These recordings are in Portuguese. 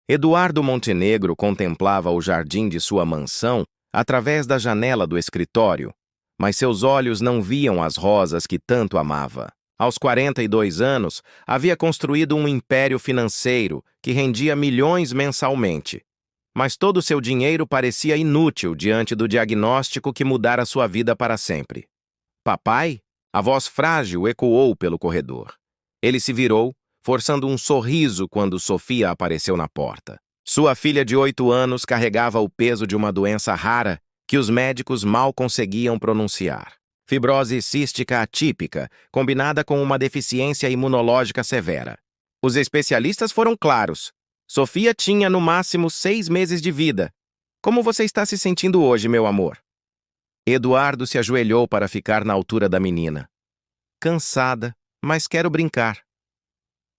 Eduardo Montenegro contemplava o jardim de sua mansão através da janela do escritório, mas seus olhos não viam as rosas que tanto amava. Aos 42 anos, havia construído um império financeiro que rendia milhões mensalmente. Mas todo seu dinheiro parecia inútil diante do diagnóstico que mudara sua vida para sempre. Papai? A voz frágil ecoou pelo corredor. Ele se virou, forçando um sorriso quando Sofia apareceu na porta. Sua filha de 8 anos carregava o peso de uma doença rara que os médicos mal conseguiam pronunciar. Fibrose cística atípica, combinada com uma deficiência imunológica severa. Os especialistas foram claros. Sofia tinha no máximo 6 meses de vida. Como você está se sentindo hoje, meu amor? Eduardo se ajoelhou para ficar na altura da menina. Cansada, mas quero brincar.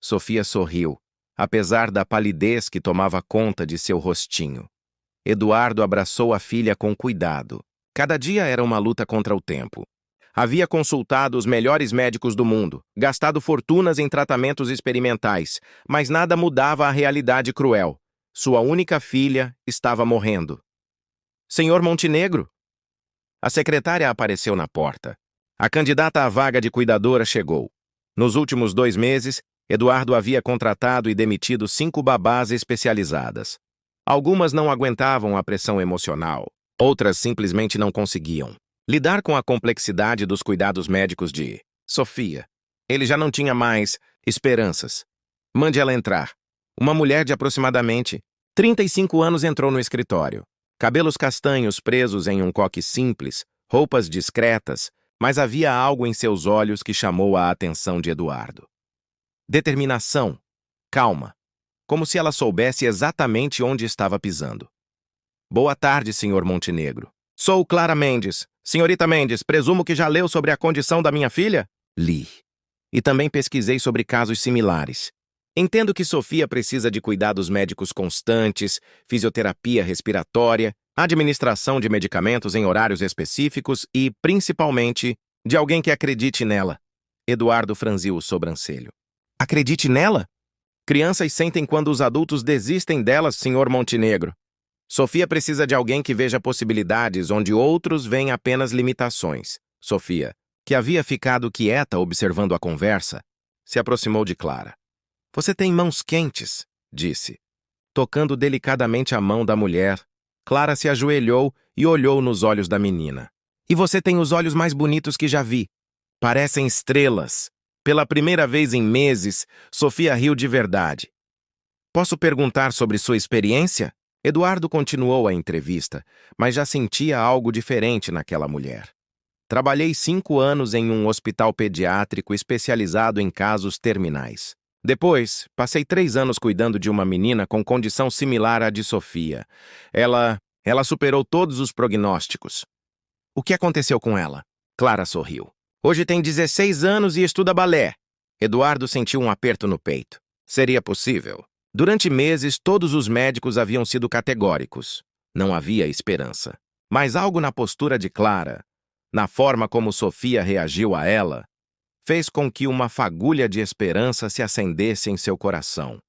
Sofia sorriu, apesar da palidez que tomava conta de seu rostinho. Eduardo abraçou a filha com cuidado. Cada dia era uma luta contra o tempo. Havia consultado os melhores médicos do mundo, gastado fortunas em tratamentos experimentais, mas nada mudava a realidade cruel. Sua única filha estava morrendo. Senhor Montenegro? A secretária apareceu na porta. A candidata à vaga de cuidadora chegou. Nos últimos 2 meses, Eduardo havia contratado e demitido 5 babás especializadas. Algumas não aguentavam a pressão emocional, outras simplesmente não conseguiam lidar com a complexidade dos cuidados médicos de Sofia. Ele já não tinha mais esperanças. Mande ela entrar. Uma mulher de aproximadamente 35 anos entrou no escritório. Cabelos castanhos presos em um coque simples, roupas discretas, mas havia algo em seus olhos que chamou a atenção de Eduardo. Determinação, calma, como se ela soubesse exatamente onde estava pisando. Boa tarde, senhor Montenegro. Sou Clara Mendes. Senhorita Mendes, presumo que já leu sobre a condição da minha filha? Li. E também pesquisei sobre casos similares. Entendo que Sofia precisa de cuidados médicos constantes, fisioterapia respiratória, administração de medicamentos em horários específicos e, principalmente, de alguém que acredite nela. Eduardo franziu o sobrancelho. Acredite nela? Crianças sentem quando os adultos desistem delas, senhor Montenegro. Sofia precisa de alguém que veja possibilidades onde outros veem apenas limitações. Sofia, que havia ficado quieta observando a conversa, se aproximou de Clara. Você tem mãos quentes, disse. Tocando delicadamente a mão da mulher, Clara se ajoelhou e olhou nos olhos da menina. E você tem os olhos mais bonitos que já vi. Parecem estrelas. Pela primeira vez em meses, Sofia riu de verdade. Posso perguntar sobre sua experiência? Eduardo continuou a entrevista, mas já sentia algo diferente naquela mulher. Trabalhei 5 anos em um hospital pediátrico especializado em casos terminais. Depois, passei 3 anos cuidando de uma menina com condição similar à de Sofia. Ela superou todos os prognósticos. O que aconteceu com ela? Clara sorriu. Hoje tem 16 anos e estuda balé. Eduardo sentiu um aperto no peito. Seria possível? Durante meses, todos os médicos haviam sido categóricos. Não havia esperança. Mas algo na postura de Clara, na forma como Sofia reagiu a ela, fez com que uma fagulha de esperança se acendesse em seu coração.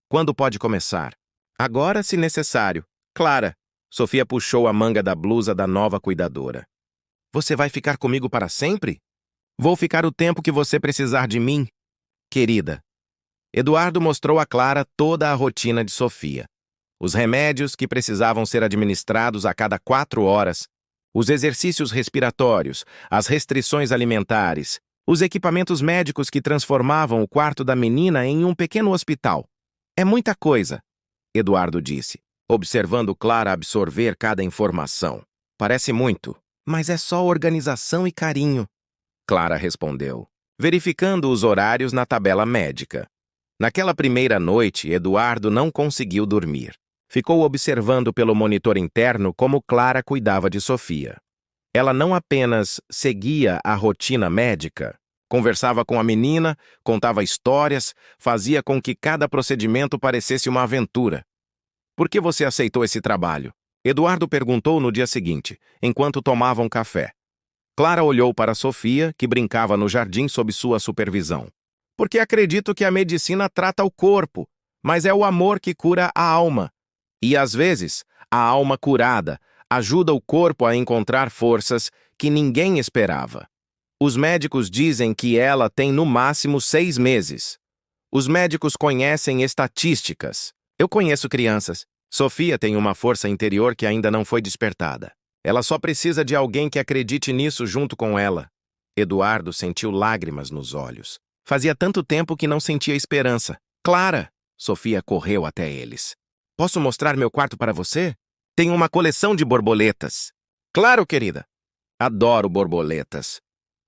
Quando pode começar? Agora, se necessário. Clara. Sofia puxou a manga da blusa da nova cuidadora. Você vai ficar comigo para sempre? Vou ficar o tempo que você precisar de mim, querida. Eduardo mostrou a Clara toda a rotina de Sofia. Os remédios que precisavam ser administrados a cada 4 horas, os exercícios respiratórios, as restrições alimentares, os equipamentos médicos que transformavam o quarto da menina em um pequeno hospital. É muita coisa, Eduardo disse, observando Clara absorver cada informação. Parece muito, mas é só organização e carinho, Clara respondeu, verificando os horários na tabela médica. Naquela primeira noite, Eduardo não conseguiu dormir. Ficou observando pelo monitor interno como Clara cuidava de Sofia. Ela não apenas seguia a rotina médica, conversava com a menina, contava histórias, fazia com que cada procedimento parecesse uma aventura. Por que você aceitou esse trabalho? Eduardo perguntou no dia seguinte, enquanto tomavam café. Clara olhou para Sofia, que brincava no jardim sob sua supervisão. Porque acredito que a medicina trata o corpo, mas é o amor que cura a alma. E, às vezes, a alma curada ajuda o corpo a encontrar forças que ninguém esperava. Os médicos dizem que ela tem no máximo 6 meses. Os médicos conhecem estatísticas. Eu conheço crianças. Sofia tem uma força interior que ainda não foi despertada. Ela só precisa de alguém que acredite nisso junto com ela. Eduardo sentiu lágrimas nos olhos. Fazia tanto tempo que não sentia esperança. Clara! Sofia correu até eles. Posso mostrar meu quarto para você? Tenho uma coleção de borboletas. Claro, querida. Adoro borboletas.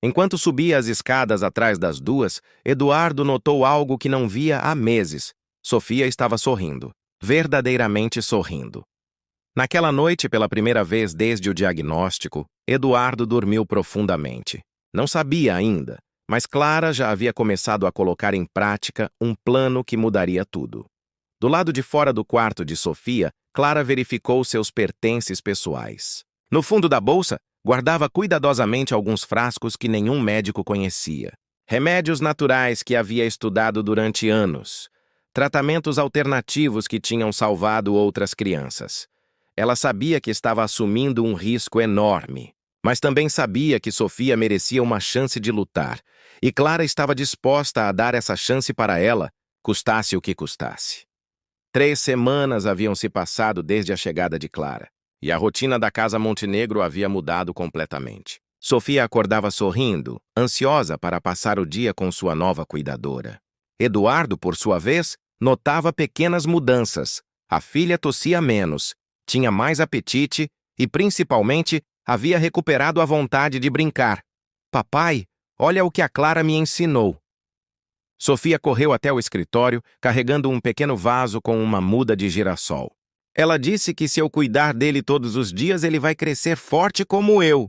Enquanto subia as escadas atrás das duas, Eduardo notou algo que não via há meses. Sofia estava sorrindo. Verdadeiramente sorrindo. Naquela noite, pela primeira vez desde o diagnóstico, Eduardo dormiu profundamente. Não sabia ainda, mas Clara já havia começado a colocar em prática um plano que mudaria tudo. Do lado de fora do quarto de Sofia, Clara verificou seus pertences pessoais. No fundo da bolsa, guardava cuidadosamente alguns frascos que nenhum médico conhecia. Remédios naturais que havia estudado durante anos. Tratamentos alternativos que tinham salvado outras crianças. Ela sabia que estava assumindo um risco enorme, mas também sabia que Sofia merecia uma chance de lutar, e Clara estava disposta a dar essa chance para ela, custasse o que custasse. 3 semanas haviam se passado desde a chegada de Clara, e a rotina da Casa Montenegro havia mudado completamente. Sofia acordava sorrindo, ansiosa para passar o dia com sua nova cuidadora. Eduardo, por sua vez, notava pequenas mudanças. A filha tossia menos, tinha mais apetite e, principalmente, havia recuperado a vontade de brincar. Papai, olha o que a Clara me ensinou. Sofia correu até o escritório, carregando um pequeno vaso com uma muda de girassol. Ela disse que se eu cuidar dele todos os dias, ele vai crescer forte como eu.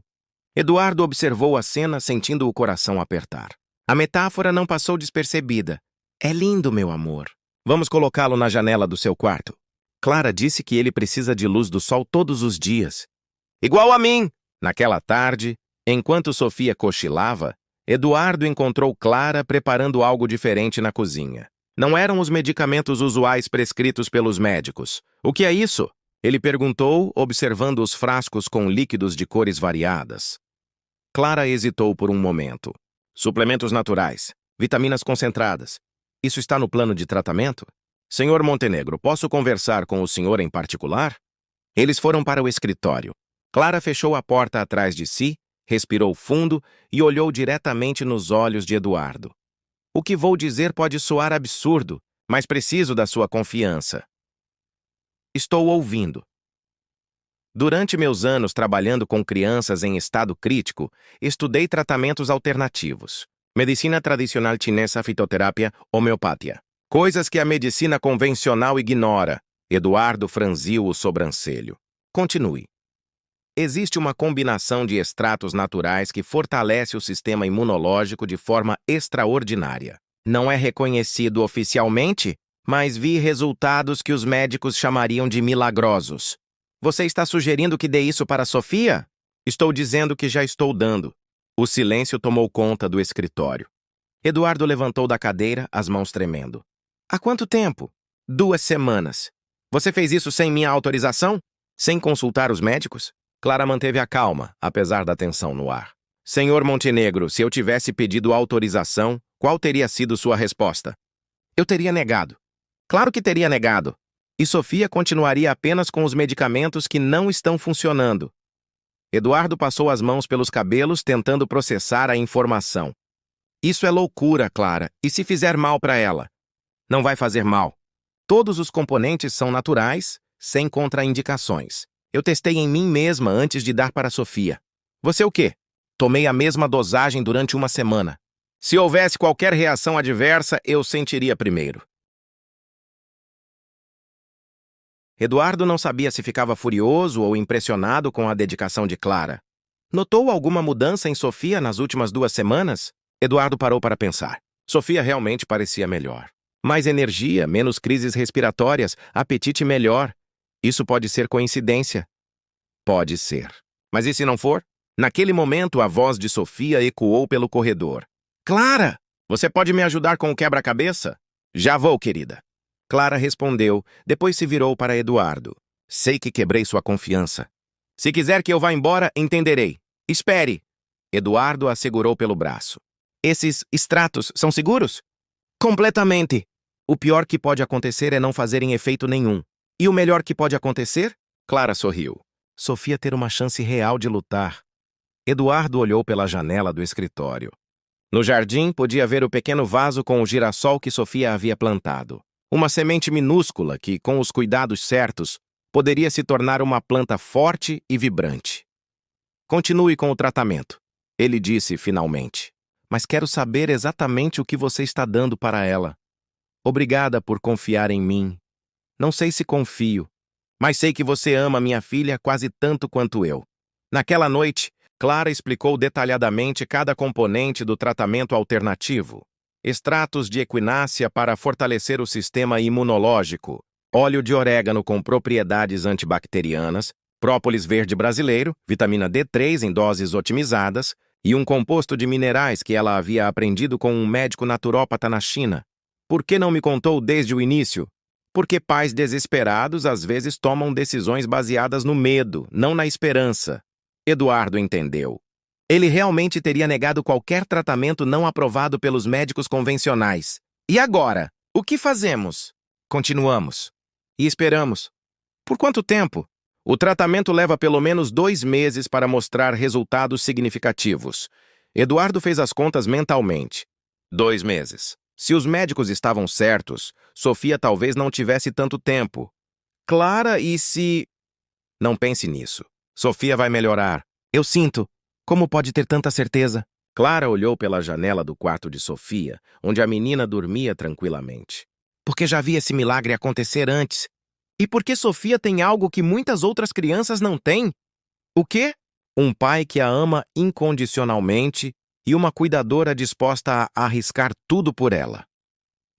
Eduardo observou a cena, sentindo o coração apertar. A metáfora não passou despercebida. É lindo, meu amor. Vamos colocá-lo na janela do seu quarto. Clara disse que ele precisa de luz do sol todos os dias. Igual a mim! Naquela tarde, enquanto Sofia cochilava, Eduardo encontrou Clara preparando algo diferente na cozinha. Não eram os medicamentos usuais prescritos pelos médicos. O que é isso? Ele perguntou, observando os frascos com líquidos de cores variadas. Clara hesitou por um momento. Suplementos naturais, vitaminas concentradas. Isso está no plano de tratamento? Senhor Montenegro, posso conversar com o senhor em particular? Eles foram para o escritório. Clara fechou a porta atrás de si, respirou fundo e olhou diretamente nos olhos de Eduardo. O que vou dizer pode soar absurdo, mas preciso da sua confiança. Estou ouvindo. Durante meus anos trabalhando com crianças em estado crítico, estudei tratamentos alternativos. Medicina tradicional chinesa, fitoterapia, homeopatia. Coisas que a medicina convencional ignora. Eduardo franziu o sobrancelho. Continue. Existe uma combinação de extratos naturais que fortalece o sistema imunológico de forma extraordinária. Não é reconhecido oficialmente, mas vi resultados que os médicos chamariam de milagrosos. Você está sugerindo que dê isso para Sofia? Estou dizendo que já estou dando. O silêncio tomou conta do escritório. Eduardo levantou da cadeira, as mãos tremendo. Há quanto tempo? 2 semanas. Você fez isso sem minha autorização? Sem consultar os médicos? Clara manteve a calma, apesar da tensão no ar. Senhor Montenegro, se eu tivesse pedido autorização, qual teria sido sua resposta? Eu teria negado. Claro que teria negado. E Sofia continuaria apenas com os medicamentos que não estão funcionando. Eduardo passou as mãos pelos cabelos, tentando processar a informação. Isso é loucura, Clara. E se fizer mal para ela? Não vai fazer mal. Todos os componentes são naturais, sem contraindicações. Eu testei em mim mesma antes de dar para Sofia. Você o quê? Tomei a mesma dosagem durante 1 semana. Se houvesse qualquer reação adversa, eu sentiria primeiro. Eduardo não sabia se ficava furioso ou impressionado com a dedicação de Clara. Notou alguma mudança em Sofia nas últimas 2 semanas? Eduardo parou para pensar. Sofia realmente parecia melhor. Mais energia, menos crises respiratórias, apetite melhor. Isso pode ser coincidência? Pode ser. Mas e se não for? Naquele momento, a voz de Sofia ecoou pelo corredor. Clara! Você pode me ajudar com o quebra-cabeça? Já vou, querida. Clara respondeu, depois se virou para Eduardo. Sei que quebrei sua confiança. Se quiser que eu vá embora, entenderei. Espere! Eduardo a segurou pelo braço. Esses extratos são seguros? Completamente. O pior que pode acontecer é não fazerem efeito nenhum. E o melhor que pode acontecer? Clara sorriu. Sofia ter uma chance real de lutar. Eduardo olhou pela janela do escritório. No jardim, podia ver o pequeno vaso com o girassol que Sofia havia plantado. Uma semente minúscula que, com os cuidados certos, poderia se tornar uma planta forte e vibrante. Continue com o tratamento, ele disse finalmente. Mas quero saber exatamente o que você está dando para ela. Obrigada por confiar em mim. Não sei se confio, mas sei que você ama minha filha quase tanto quanto eu. Naquela noite, Clara explicou detalhadamente cada componente do tratamento alternativo. Extratos de equinácea para fortalecer o sistema imunológico, óleo de orégano com propriedades antibacterianas, própolis verde brasileiro, vitamina D3 em doses otimizadas e um composto de minerais que ela havia aprendido com um médico naturópata na China. Por que não me contou desde o início? Porque pais desesperados às vezes tomam decisões baseadas no medo, não na esperança. Eduardo entendeu. Ele realmente teria negado qualquer tratamento não aprovado pelos médicos convencionais. E agora? O que fazemos? Continuamos. E esperamos. Por quanto tempo? O tratamento leva pelo menos 2 meses para mostrar resultados significativos. Eduardo fez as contas mentalmente. 2 meses. Se os médicos estavam certos, Sofia talvez não tivesse tanto tempo. Clara, e se... Não pense nisso. Sofia vai melhorar. Eu sinto. Como pode ter tanta certeza? Clara olhou pela janela do quarto de Sofia, onde a menina dormia tranquilamente. Porque já vi esse milagre acontecer antes. E porque Sofia tem algo que muitas outras crianças não têm. O quê? Um pai que a ama incondicionalmente e uma cuidadora disposta a arriscar tudo por ela.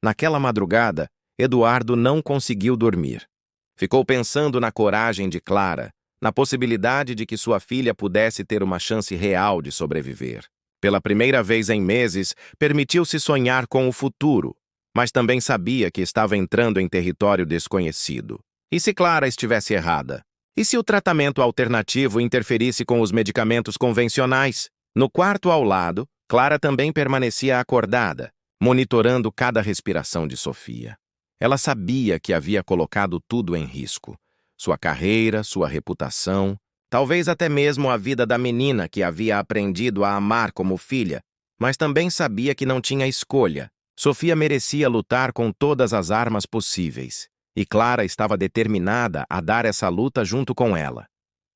Naquela madrugada, Eduardo não conseguiu dormir. Ficou pensando na coragem de Clara, na possibilidade de que sua filha pudesse ter uma chance real de sobreviver. Pela primeira vez em meses, permitiu-se sonhar com o futuro, mas também sabia que estava entrando em território desconhecido. E se Clara estivesse errada? E se o tratamento alternativo interferisse com os medicamentos convencionais? No quarto ao lado, Clara também permanecia acordada, monitorando cada respiração de Sofia. Ela sabia que havia colocado tudo em risco. Sua carreira, sua reputação, talvez até mesmo a vida da menina que havia aprendido a amar como filha, mas também sabia que não tinha escolha. Sofia merecia lutar com todas as armas possíveis, e Clara estava determinada a dar essa luta junto com ela.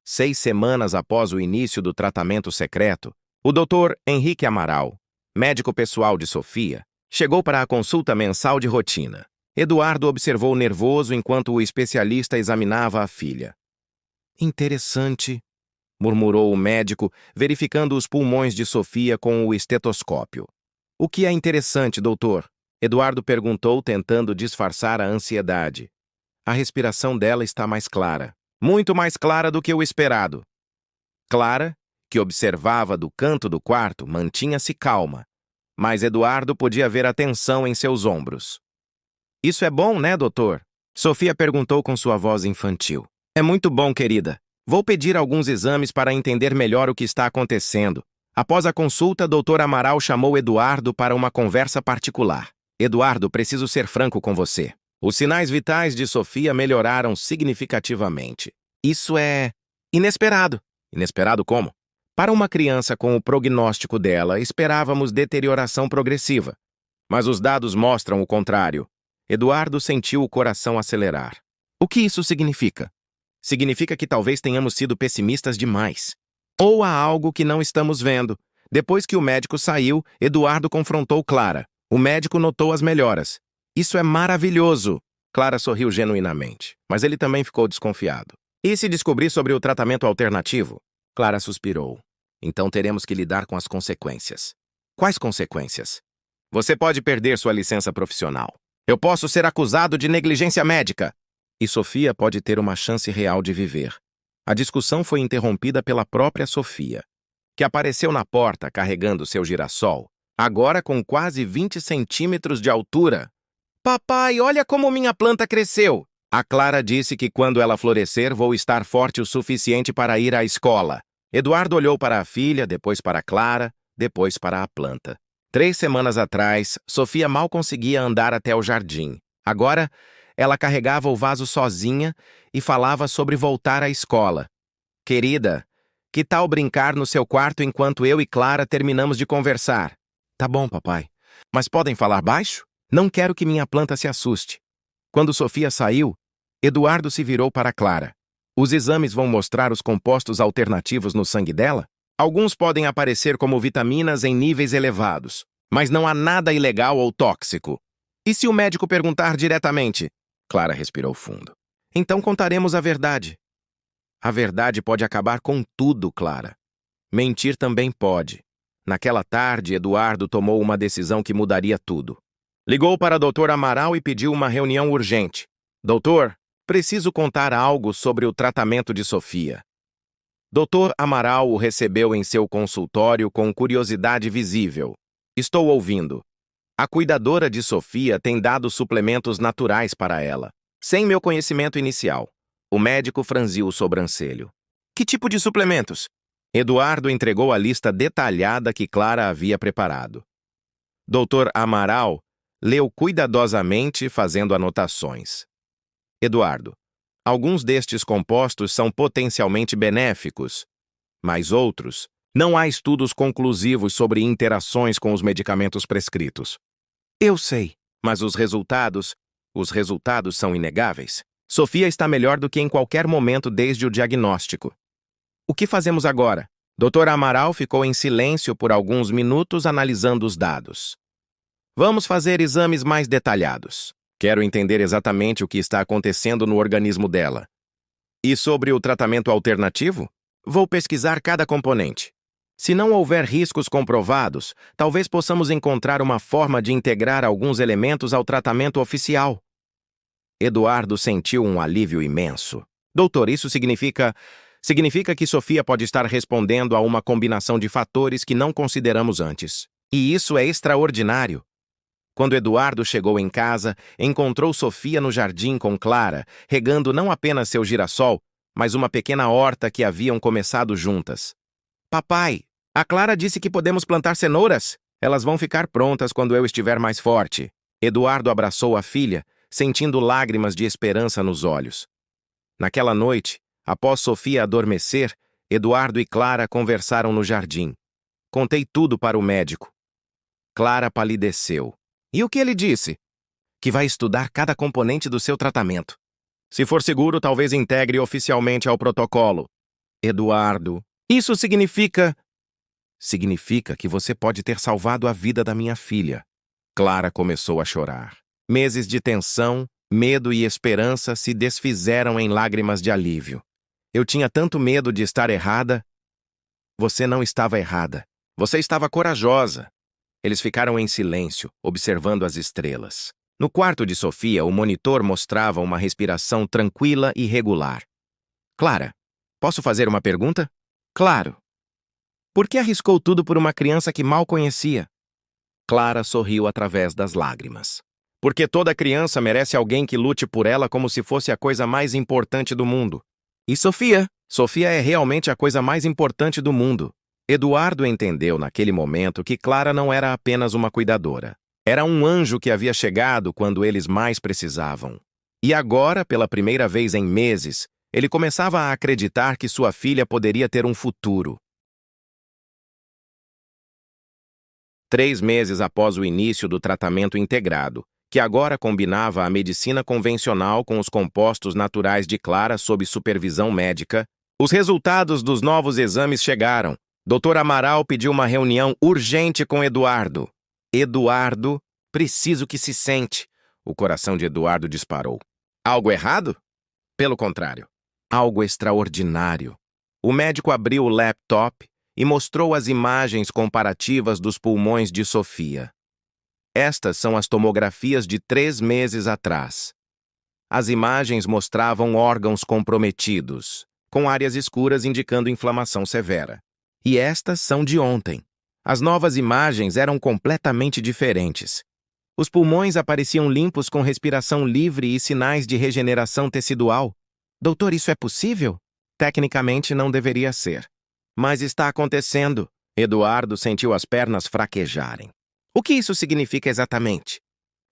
6 semanas após o início do tratamento secreto, o Dr. Henrique Amaral, médico pessoal de Sofia, chegou para a consulta mensal de rotina. Eduardo observou nervoso enquanto o especialista examinava a filha. Interessante, murmurou o médico, verificando os pulmões de Sofia com o estetoscópio. O que é interessante, doutor? Eduardo perguntou, tentando disfarçar a ansiedade. A respiração dela está mais clara. Muito mais clara do que o esperado. Clara, que observava do canto do quarto, mantinha-se calma, mas Eduardo podia ver a tensão em seus ombros. Isso é bom, né, doutor? Sofia perguntou com sua voz infantil. É muito bom, querida. Vou pedir alguns exames para entender melhor o que está acontecendo. Após a consulta, Dr. Amaral chamou Eduardo para uma conversa particular. Eduardo, preciso ser franco com você. Os sinais vitais de Sofia melhoraram significativamente. Isso é inesperado. Inesperado como? Para uma criança com o prognóstico dela, esperávamos deterioração progressiva. Mas os dados mostram o contrário. Eduardo sentiu o coração acelerar. O que isso significa? Significa que talvez tenhamos sido pessimistas demais. Ou há algo que não estamos vendo. Depois que o médico saiu, Eduardo confrontou Clara. O médico notou as melhoras. Isso é maravilhoso! Clara sorriu genuinamente, mas ele também ficou desconfiado. E se descobrir sobre o tratamento alternativo? Clara suspirou. Então teremos que lidar com as consequências. Quais consequências? Você pode perder sua licença profissional. Eu posso ser acusado de negligência médica. E Sofia pode ter uma chance real de viver. A discussão foi interrompida pela própria Sofia, que apareceu na porta carregando seu girassol, agora com quase 20 centímetros de altura. Papai, olha como minha planta cresceu! A Clara disse que quando ela florescer, vou estar forte o suficiente para ir à escola. Eduardo olhou para a filha, depois para a Clara, depois para a planta. 3 semanas atrás, Sofia mal conseguia andar até o jardim. Agora, ela carregava o vaso sozinha e falava sobre voltar à escola. Querida, que tal brincar no seu quarto enquanto eu e Clara terminamos de conversar? Tá bom, papai. Mas podem falar baixo? Não quero que minha planta se assuste. Quando Sofia saiu, Eduardo se virou para Clara. Os exames vão mostrar os compostos alternativos no sangue dela? Alguns podem aparecer como vitaminas em níveis elevados, mas não há nada ilegal ou tóxico. E se o médico perguntar diretamente? Clara respirou fundo. Então contaremos a verdade. A verdade pode acabar com tudo, Clara. Mentir também pode. Naquela tarde, Eduardo tomou uma decisão que mudaria tudo. Ligou para Dr. Amaral e pediu uma reunião urgente. Doutor, preciso contar algo sobre o tratamento de Sofia. Dr. Amaral o recebeu em seu consultório com curiosidade visível. Estou ouvindo. A cuidadora de Sofia tem dado suplementos naturais para ela, sem meu conhecimento inicial. O médico franziu o sobrancelho. Que tipo de suplementos? Eduardo entregou a lista detalhada que Clara havia preparado. Dr. Amaral leu cuidadosamente, fazendo anotações. Eduardo, alguns destes compostos são potencialmente benéficos, mas outros, não há estudos conclusivos sobre interações com os medicamentos prescritos. Eu sei, mas os resultados são inegáveis. Sofia está melhor do que em qualquer momento desde o diagnóstico. O que fazemos agora? Dr. Amaral ficou em silêncio por alguns minutos analisando os dados. Vamos fazer exames mais detalhados. Quero entender exatamente o que está acontecendo no organismo dela. E sobre o tratamento alternativo? Vou pesquisar cada componente. Se não houver riscos comprovados, talvez possamos encontrar uma forma de integrar alguns elementos ao tratamento oficial. Eduardo sentiu um alívio imenso. Doutor, isso significa que Sofia pode estar respondendo a uma combinação de fatores que não consideramos antes. E isso é extraordinário. Quando Eduardo chegou em casa, encontrou Sofia no jardim com Clara, regando não apenas seu girassol, mas uma pequena horta que haviam começado juntas. Papai, a Clara disse que podemos plantar cenouras. Elas vão ficar prontas quando eu estiver mais forte. Eduardo abraçou a filha, sentindo lágrimas de esperança nos olhos. Naquela noite, após Sofia adormecer, Eduardo e Clara conversaram no jardim. Contei tudo para o médico. Clara palideceu. E o que ele disse? Que vai estudar cada componente do seu tratamento. Se for seguro, talvez integre oficialmente ao protocolo. Eduardo, isso significa... Significa que você pode ter salvado a vida da minha filha. Clara começou a chorar. Meses de tensão, medo e esperança se desfizeram em lágrimas de alívio. Eu tinha tanto medo de estar errada. Você não estava errada. Você estava corajosa. Eles ficaram em silêncio, observando as estrelas. No quarto de Sofia, o monitor mostrava uma respiração tranquila e regular. Clara, posso fazer uma pergunta? Claro. Por que arriscou tudo por uma criança que mal conhecia? Clara sorriu através das lágrimas. Porque toda criança merece alguém que lute por ela como se fosse a coisa mais importante do mundo. E Sofia? Sofia é realmente a coisa mais importante do mundo. Eduardo entendeu naquele momento que Clara não era apenas uma cuidadora. Era um anjo que havia chegado quando eles mais precisavam. E agora, pela primeira vez em meses, ele começava a acreditar que sua filha poderia ter um futuro. 3 meses após o início do tratamento integrado, que agora combinava a medicina convencional com os compostos naturais de Clara sob supervisão médica, os resultados dos novos exames chegaram. Dr. Amaral pediu uma reunião urgente com Eduardo. Eduardo, preciso que se sente. O coração de Eduardo disparou. Algo errado? Pelo contrário, algo extraordinário. O médico abriu o laptop e mostrou as imagens comparativas dos pulmões de Sofia. Estas são as tomografias de 3 meses atrás. As imagens mostravam órgãos comprometidos, com áreas escuras indicando inflamação severa. E estas são de ontem. As novas imagens eram completamente diferentes. Os pulmões apareciam limpos com respiração livre e sinais de regeneração tecidual. Doutor, isso é possível? Tecnicamente não deveria ser. Mas está acontecendo. Eduardo sentiu as pernas fraquejarem. O que isso significa exatamente?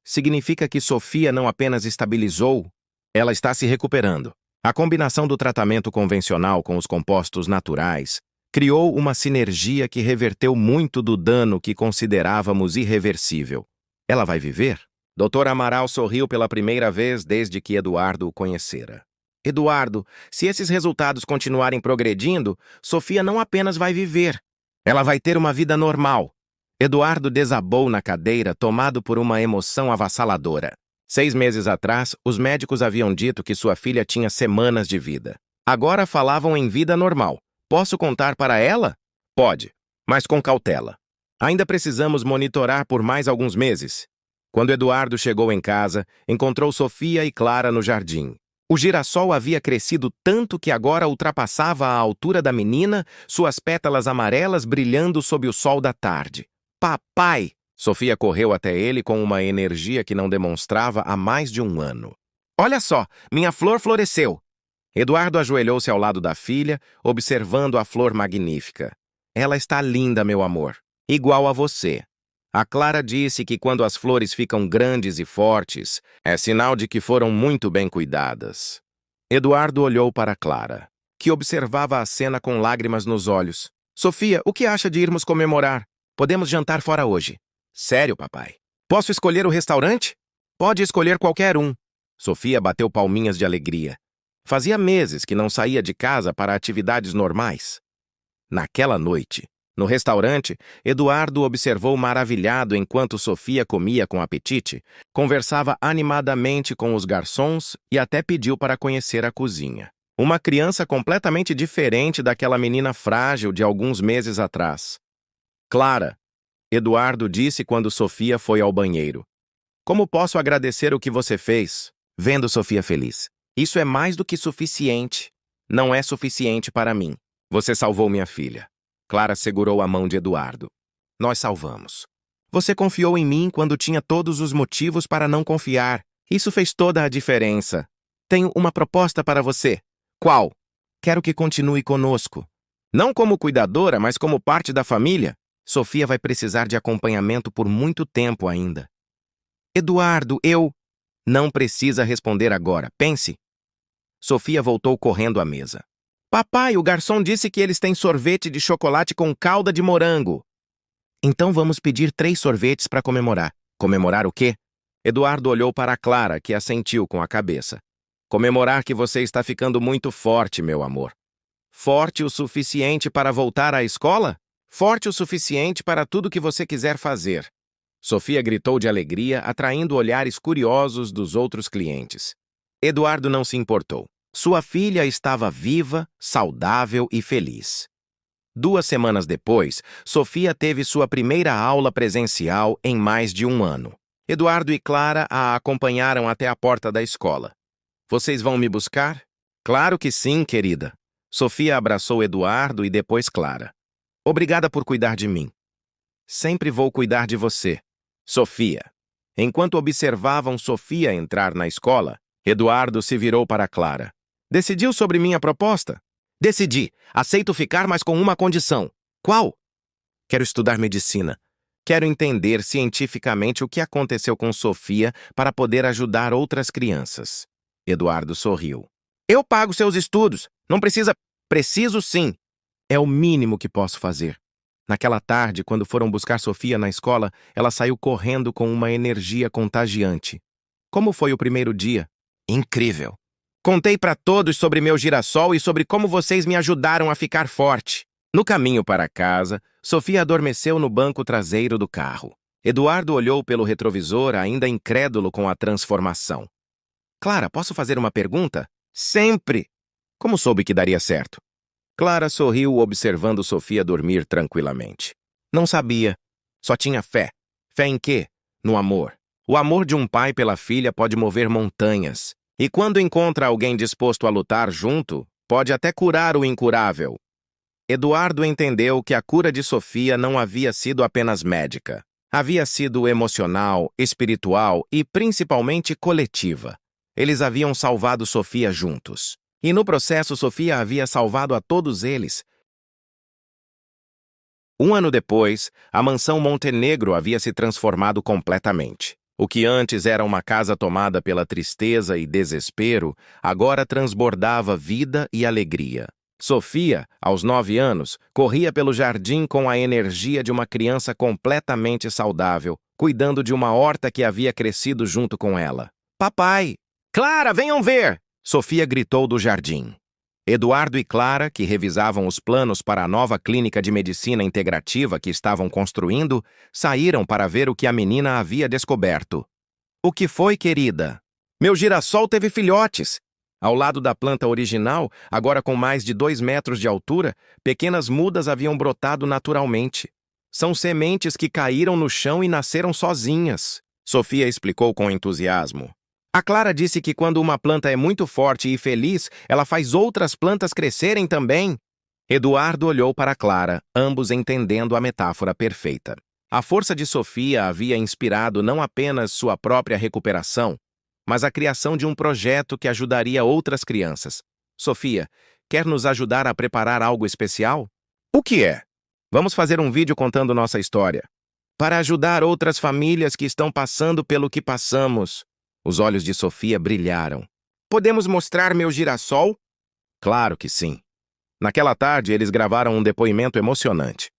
Significa que Sofia não apenas estabilizou, ela está se recuperando. A combinação do tratamento convencional com os compostos naturais criou uma sinergia que reverteu muito do dano que considerávamos irreversível. Ela vai viver? Dr. Amaral sorriu pela primeira vez desde que Eduardo o conhecera. Eduardo, se esses resultados continuarem progredindo, Sofia não apenas vai viver, ela vai ter uma vida normal. Eduardo desabou na cadeira, tomado por uma emoção avassaladora. 6 meses atrás, os médicos haviam dito que sua filha tinha semanas de vida. Agora falavam em vida normal. Posso contar para ela? Pode, mas com cautela. Ainda precisamos monitorar por mais alguns meses. Quando Eduardo chegou em casa, encontrou Sofia e Clara no jardim. O girassol havia crescido tanto que agora ultrapassava a altura da menina, suas pétalas amarelas brilhando sob o sol da tarde. Papai! Sofia correu até ele com uma energia que não demonstrava há mais de um ano. Olha só, minha flor floresceu! Eduardo ajoelhou-se ao lado da filha, observando a flor magnífica. Ela está linda, meu amor. Igual a você. A Clara disse que quando as flores ficam grandes e fortes, é sinal de que foram muito bem cuidadas. Eduardo olhou para Clara, que observava a cena com lágrimas nos olhos. Sofia, o que acha de irmos comemorar? Podemos jantar fora hoje. Sério, papai? Posso escolher o restaurante? Pode escolher qualquer um. Sofia bateu palminhas de alegria. Fazia meses que não saía de casa para atividades normais. Naquela noite, no restaurante, Eduardo observou maravilhado enquanto Sofia comia com apetite, conversava animadamente com os garçons e até pediu para conhecer a cozinha. Uma criança completamente diferente daquela menina frágil de alguns meses atrás. Clara, Eduardo disse quando Sofia foi ao banheiro. Como posso agradecer o que você fez? Vendo Sofia feliz. Isso é mais do que suficiente. Não é suficiente para mim. Você salvou minha filha. Clara segurou a mão de Eduardo. Nós salvamos. Você confiou em mim quando tinha todos os motivos para não confiar. Isso fez toda a diferença. Tenho uma proposta para você. Qual? Quero que continue conosco. Não como cuidadora, mas como parte da família. Sofia vai precisar de acompanhamento por muito tempo ainda. Eduardo, eu... Não precisa responder agora. Pense. Sofia voltou correndo à mesa. Papai, o garçom disse que eles têm sorvete de chocolate com calda de morango. Então vamos pedir 3 sorvetes para comemorar. Comemorar o quê? Eduardo olhou para Clara, que assentiu com a cabeça. Comemorar que você está ficando muito forte, meu amor. Forte o suficiente para voltar à escola? Forte o suficiente para tudo que você quiser fazer. Sofia gritou de alegria, atraindo olhares curiosos dos outros clientes. Eduardo não se importou. Sua filha estava viva, saudável e feliz. 2 semanas depois, Sofia teve sua primeira aula presencial em mais de um ano. Eduardo e Clara a acompanharam até a porta da escola. Vocês vão me buscar? Claro que sim, querida. Sofia abraçou Eduardo e depois Clara. Obrigada por cuidar de mim. Sempre vou cuidar de você. Sofia. Enquanto observavam Sofia entrar na escola, Eduardo se virou para Clara. Decidiu sobre minha proposta? Decidi. Aceito ficar, mas com uma condição. Qual? Quero estudar medicina. Quero entender cientificamente o que aconteceu com Sofia para poder ajudar outras crianças. Eduardo sorriu. Eu pago seus estudos. Não precisa... Preciso sim. É o mínimo que posso fazer. Naquela tarde, quando foram buscar Sofia na escola, ela saiu correndo com uma energia contagiante. Como foi o primeiro dia? Incrível. Contei para todos sobre meu girassol e sobre como vocês me ajudaram a ficar forte. No caminho para casa, Sofia adormeceu no banco traseiro do carro. Eduardo olhou pelo retrovisor, ainda incrédulo com a transformação. Clara, posso fazer uma pergunta? Sempre! Como soube que daria certo? Clara sorriu observando Sofia dormir tranquilamente. Não sabia. Só tinha fé. Fé em quê? No amor. O amor de um pai pela filha pode mover montanhas. E quando encontra alguém disposto a lutar junto, pode até curar o incurável. Eduardo entendeu que a cura de Sofia não havia sido apenas médica. Havia sido emocional, espiritual e principalmente coletiva. Eles haviam salvado Sofia juntos. E no processo, Sofia havia salvado a todos eles. Um ano depois, a mansão Montenegro havia se transformado completamente. O que antes era uma casa tomada pela tristeza e desespero, agora transbordava vida e alegria. Sofia, aos 9 anos, corria pelo jardim com a energia de uma criança completamente saudável, cuidando de uma horta que havia crescido junto com ela. Papai! Clara, venham ver! Sofia gritou do jardim. Eduardo e Clara, que revisavam os planos para a nova clínica de medicina integrativa que estavam construindo, saíram para ver o que a menina havia descoberto. O que foi, querida? Meu girassol teve filhotes! Ao lado da planta original, agora com mais de 2 metros de altura, pequenas mudas haviam brotado naturalmente. São sementes que caíram no chão e nasceram sozinhas, Sofia explicou com entusiasmo. A Clara disse que quando uma planta é muito forte e feliz, ela faz outras plantas crescerem também. Eduardo olhou para Clara, ambos entendendo a metáfora perfeita. A força de Sofia havia inspirado não apenas sua própria recuperação, mas a criação de um projeto que ajudaria outras crianças. Sofia, quer nos ajudar a preparar algo especial? O que é? Vamos fazer um vídeo contando nossa história. Para ajudar outras famílias que estão passando pelo que passamos. Os olhos de Sofia brilharam. Podemos mostrar meu girassol? Claro que sim. Naquela tarde, eles gravaram um depoimento emocionante.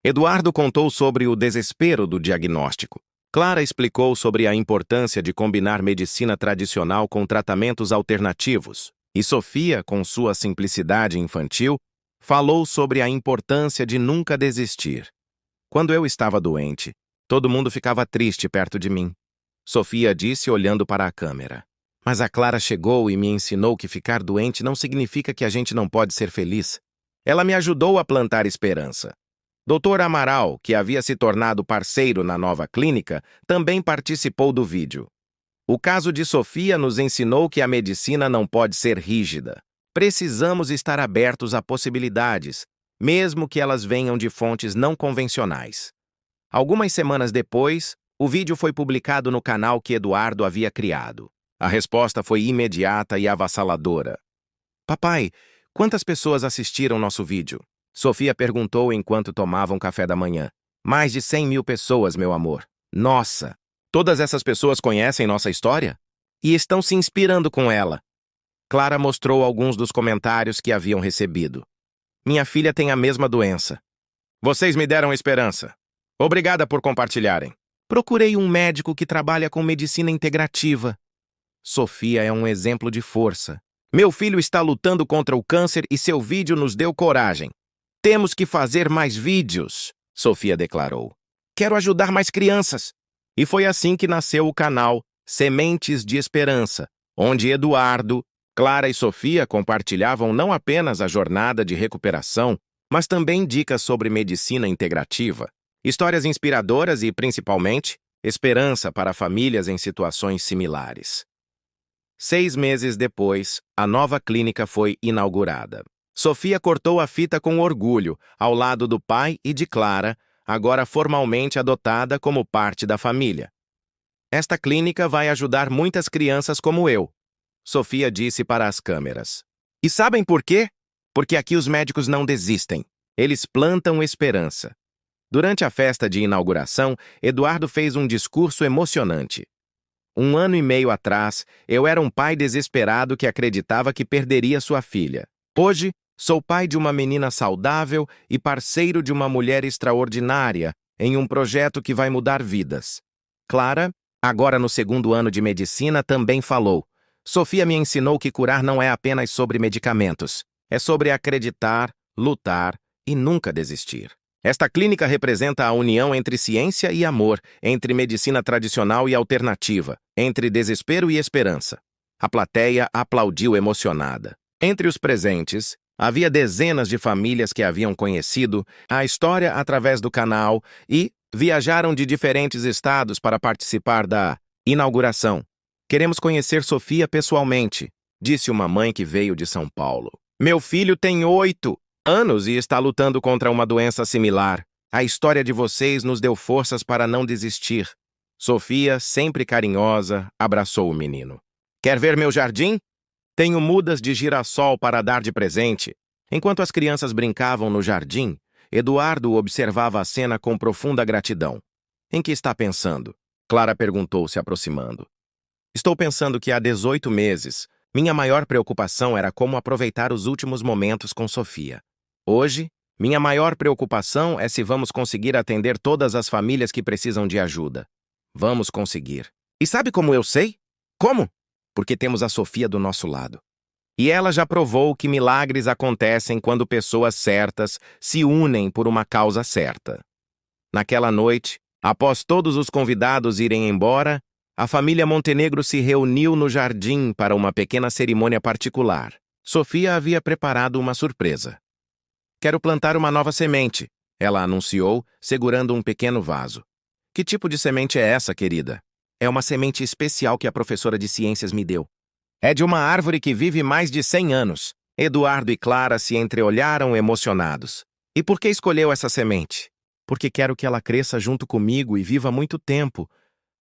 Eduardo contou sobre o desespero do diagnóstico. Clara explicou sobre a importância de combinar medicina tradicional com tratamentos alternativos. E Sofia, com sua simplicidade infantil, falou sobre a importância de nunca desistir. Quando eu estava doente, todo mundo ficava triste perto de mim. Sofia disse olhando para a câmera. Mas a Clara chegou e me ensinou que ficar doente não significa que a gente não pode ser feliz. Ela me ajudou a plantar esperança. Dr. Amaral, que havia se tornado parceiro na nova clínica, também participou do vídeo. O caso de Sofia nos ensinou que a medicina não pode ser rígida. Precisamos estar abertos a possibilidades, mesmo que elas venham de fontes não convencionais. Algumas semanas depois, o vídeo foi publicado no canal que Eduardo havia criado. A resposta foi imediata e avassaladora. Papai, quantas pessoas assistiram nosso vídeo? Sofia perguntou enquanto tomavam café da manhã. Mais de 100.000 pessoas, meu amor. Nossa! Todas essas pessoas conhecem nossa história? E estão se inspirando com ela. Clara mostrou alguns dos comentários que haviam recebido. Minha filha tem a mesma doença. Vocês me deram esperança. Obrigada por compartilharem. Procurei um médico que trabalha com medicina integrativa. Sofia é um exemplo de força. Meu filho está lutando contra o câncer e seu vídeo nos deu coragem. Temos que fazer mais vídeos, Sofia declarou. Quero ajudar mais crianças. E foi assim que nasceu o canal Sementes de Esperança, onde Eduardo, Clara e Sofia compartilhavam não apenas a jornada de recuperação, mas também dicas sobre medicina integrativa, histórias inspiradoras e, principalmente, esperança para famílias em situações similares. 6 meses depois, a nova clínica foi inaugurada. Sofia cortou a fita com orgulho, ao lado do pai e de Clara, agora formalmente adotada como parte da família. Esta clínica vai ajudar muitas crianças como eu, Sofia disse para as câmeras. E sabem por quê? Porque aqui os médicos não desistem. Eles plantam esperança. Durante a festa de inauguração, Eduardo fez um discurso emocionante. 1 ano e meio atrás, eu era um pai desesperado que acreditava que perderia sua filha. Hoje, sou pai de uma menina saudável e parceiro de uma mulher extraordinária em um projeto que vai mudar vidas. Clara, agora no 2º ano de medicina, também falou. Sofia me ensinou que curar não é apenas sobre medicamentos. É sobre acreditar, lutar e nunca desistir. Esta clínica representa a união entre ciência e amor, entre medicina tradicional e alternativa, entre desespero e esperança. A plateia aplaudiu emocionada. Entre os presentes, havia dezenas de famílias que haviam conhecido a história através do canal e viajaram de diferentes estados para participar da inauguração. Queremos conhecer Sofia pessoalmente, disse uma mãe que veio de São Paulo. Meu filho tem 8 anos e está lutando contra uma doença similar. A história de vocês nos deu forças para não desistir. Sofia, sempre carinhosa, abraçou o menino. Quer ver meu jardim? Tenho mudas de girassol para dar de presente. Enquanto as crianças brincavam no jardim, Eduardo observava a cena com profunda gratidão. Em que está pensando? Clara perguntou, se aproximando. Estou pensando que há 18 meses, minha maior preocupação era como aproveitar os últimos momentos com Sofia. Hoje, minha maior preocupação é se vamos conseguir atender todas as famílias que precisam de ajuda. Vamos conseguir. E sabe como eu sei? Como? Porque temos a Sofia do nosso lado. E ela já provou que milagres acontecem quando pessoas certas se unem por uma causa certa. Naquela noite, após todos os convidados irem embora, a família Montenegro se reuniu no jardim para uma pequena cerimônia particular. Sofia havia preparado uma surpresa. Quero plantar uma nova semente, ela anunciou, segurando um pequeno vaso. Que tipo de semente é essa, querida? É uma semente especial que a professora de ciências me deu. É de uma árvore que vive mais de 100 anos. Eduardo e Clara se entreolharam emocionados. E por que escolheu essa semente? Porque quero que ela cresça junto comigo e viva muito tempo,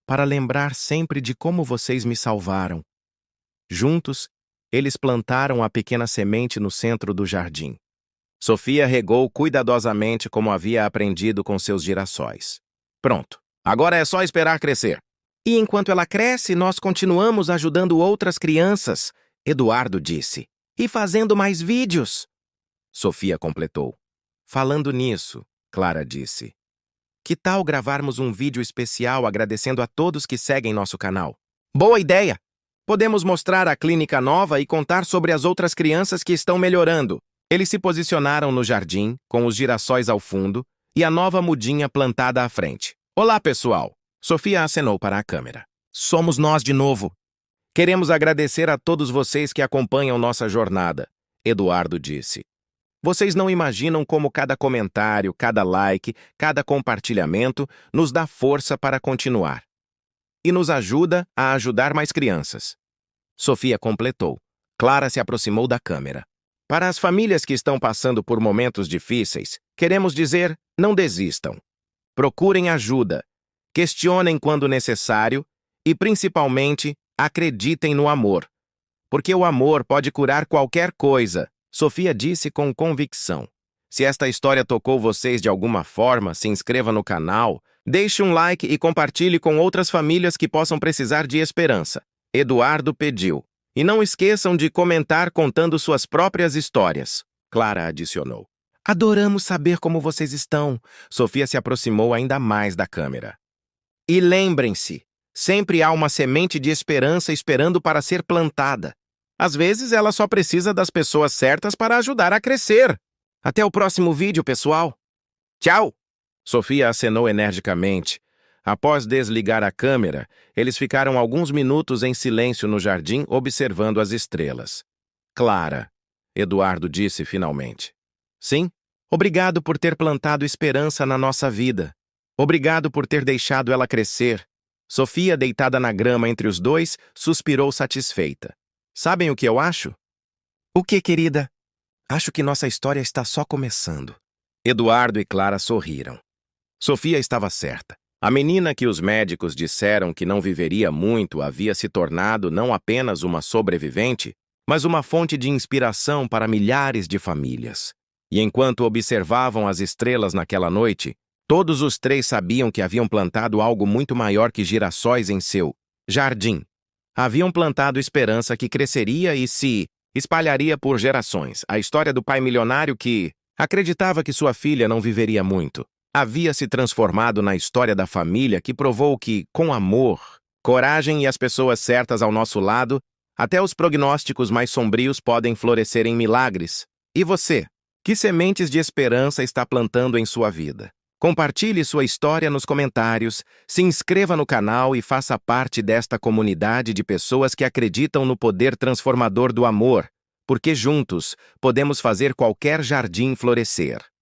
para lembrar sempre de como vocês me salvaram. Juntos, eles plantaram a pequena semente no centro do jardim. Sofia regou cuidadosamente como havia aprendido com seus girassóis. Pronto, agora é só esperar crescer. E enquanto ela cresce, nós continuamos ajudando outras crianças, Eduardo disse. E fazendo mais vídeos, Sofia completou. Falando nisso, Clara disse. Que tal gravarmos um vídeo especial agradecendo a todos que seguem nosso canal? Boa ideia! Podemos mostrar a clínica nova e contar sobre as outras crianças que estão melhorando. Eles se posicionaram no jardim, com os girassóis ao fundo e a nova mudinha plantada à frente. Olá, pessoal! Sofia acenou para a câmera. Somos nós de novo. Queremos agradecer a todos vocês que acompanham nossa jornada, Eduardo disse. Vocês não imaginam como cada comentário, cada like, cada compartilhamento nos dá força para continuar. E nos ajuda a ajudar mais crianças. Sofia completou. Clara se aproximou da câmera. Para as famílias que estão passando por momentos difíceis, queremos dizer, não desistam. Procurem ajuda. Questionem quando necessário e, principalmente, acreditem no amor. Porque o amor pode curar qualquer coisa, Sofia disse com convicção. Se esta história tocou vocês de alguma forma, se inscreva no canal, deixe um like e compartilhe com outras famílias que possam precisar de esperança. Eduardo pediu. E não esqueçam de comentar contando suas próprias histórias, Clara adicionou. Adoramos saber como vocês estão. Sofia se aproximou ainda mais da câmera. E lembrem-se, sempre há uma semente de esperança esperando para ser plantada. Às vezes, ela só precisa das pessoas certas para ajudar a crescer. Até o próximo vídeo, pessoal. Tchau! Sofia acenou energicamente. Após desligar a câmera, eles ficaram alguns minutos em silêncio no jardim observando as estrelas. Clara, Eduardo disse finalmente. Sim, obrigado por ter plantado esperança na nossa vida. Obrigado por ter deixado ela crescer. Sofia, deitada na grama entre os dois, suspirou satisfeita. Sabem o que eu acho? O que, querida? Acho que nossa história está só começando. Eduardo e Clara sorriram. Sofia estava certa. A menina que os médicos disseram que não viveria muito havia se tornado não apenas uma sobrevivente, mas uma fonte de inspiração para milhares de famílias. E enquanto observavam as estrelas naquela noite, todos os três sabiam que haviam plantado algo muito maior que girassóis em seu jardim. Haviam plantado esperança que cresceria e se espalharia por gerações. A história do pai milionário que acreditava que sua filha não viveria muito havia se transformado na história da família que provou que, com amor, coragem e as pessoas certas ao nosso lado, até os prognósticos mais sombrios podem florescer em milagres. E você? Que sementes de esperança está plantando em sua vida? Compartilhe sua história nos comentários, se inscreva no canal e faça parte desta comunidade de pessoas que acreditam no poder transformador do amor, porque juntos podemos fazer qualquer jardim florescer.